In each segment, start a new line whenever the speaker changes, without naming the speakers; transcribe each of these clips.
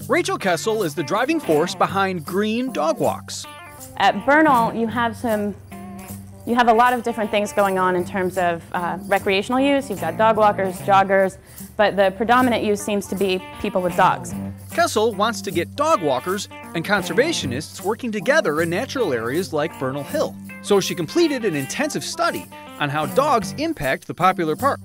Rachel Kessel is the driving force behind Green Dog Walks.
At Bernal, you have a lot of different things going on in terms of recreational use. You've got dog walkers, joggers, but the predominant use seems to be people with dogs.
Kessel wants to get dog walkers and conservationists working together in natural areas like Bernal Hill. So she completed an intensive study on how dogs impact the popular park.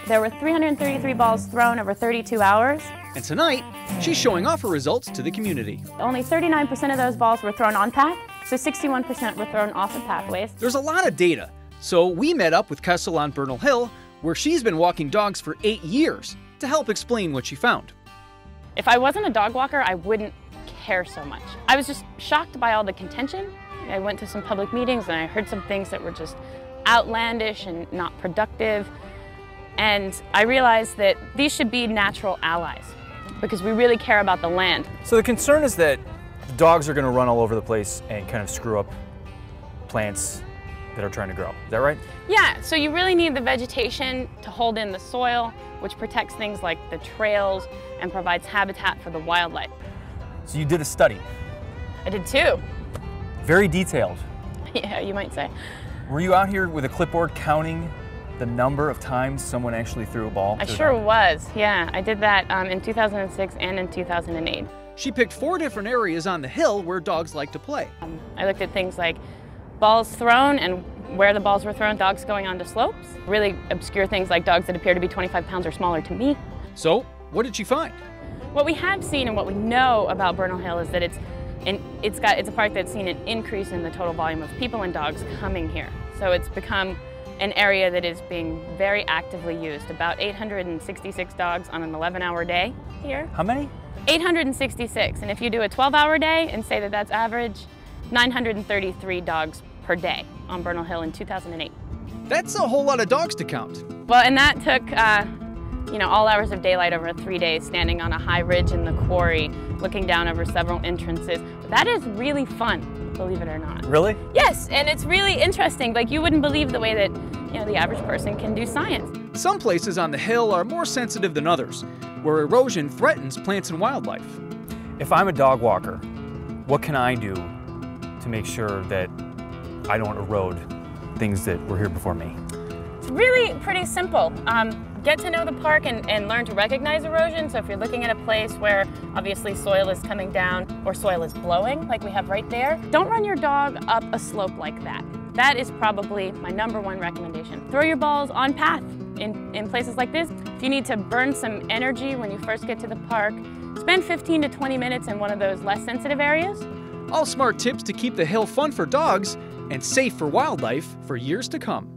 There were 333 balls thrown over 32 hours.
And tonight, she's showing off her results to the community.
Only 39% of those balls were thrown on path, so 61% were thrown off the pathways.
There's a lot of data, so we met up with Kessel on Bernal Hill, where she's been walking dogs for 8 years, to help explain what she found.
If I wasn't a dog walker, I wouldn't care so much. I was just shocked by all the contention. I went to some public meetings and I heard some things that were just outlandish and not productive. And I realized that these should be natural allies because we really care about the land.
So the concern is that the dogs are going to run all over the place and kind of screw up plants that are trying to grow. Is that right?
Yeah, so you really need the vegetation to hold in the soil, which protects things like the trails and provides habitat for the wildlife.
So you did a study.
I did too.
Very detailed.
Yeah, you might say.
Were you out here with a clipboard counting the number of times someone actually threw a ball?
I sure was, yeah. I did that in 2006 and in 2008.
She picked 4 different areas on the hill where dogs like to play.
I looked at things like balls thrown and where the balls were thrown, dogs going onto slopes. Really obscure things like dogs that appear to be 25 pounds or smaller to me.
So, what did she find?
What we have seen and what we know about Bernal Hill is that it's a park that's seen an increase in the total volume of people and dogs coming here. So it's become an area that is being very actively used. About 866 dogs on an 11-hour day here.
How many?
866, and if you do a 12-hour day and say that that's average, 933 dogs per day on Bernal Hill in 2008.
That's a whole lot of dogs to count.
Well, and that took all hours of daylight over 3 days, standing on a high ridge in the quarry, looking down over several entrances. That is really fun, believe it or not.
Really?
Yes, and it's really interesting. Like, you wouldn't believe the way that the average person can do science.
Some places on the hill are more sensitive than others, where erosion threatens plants and wildlife.
If I'm a dog walker, what can I do to make sure that I don't erode things that were here before me?
It's really pretty simple. Get to know the park and learn to recognize erosion. So if you're looking at a place where obviously soil is coming down or soil is blowing, like we have right there, don't run your dog up a slope like that. That is probably my #1 recommendation. Throw your balls on path in places like this. If you need to burn some energy when you first get to the park, spend 15 to 20 minutes in one of those less sensitive areas.
All smart tips to keep the hill fun for dogs and safe for wildlife for years to come.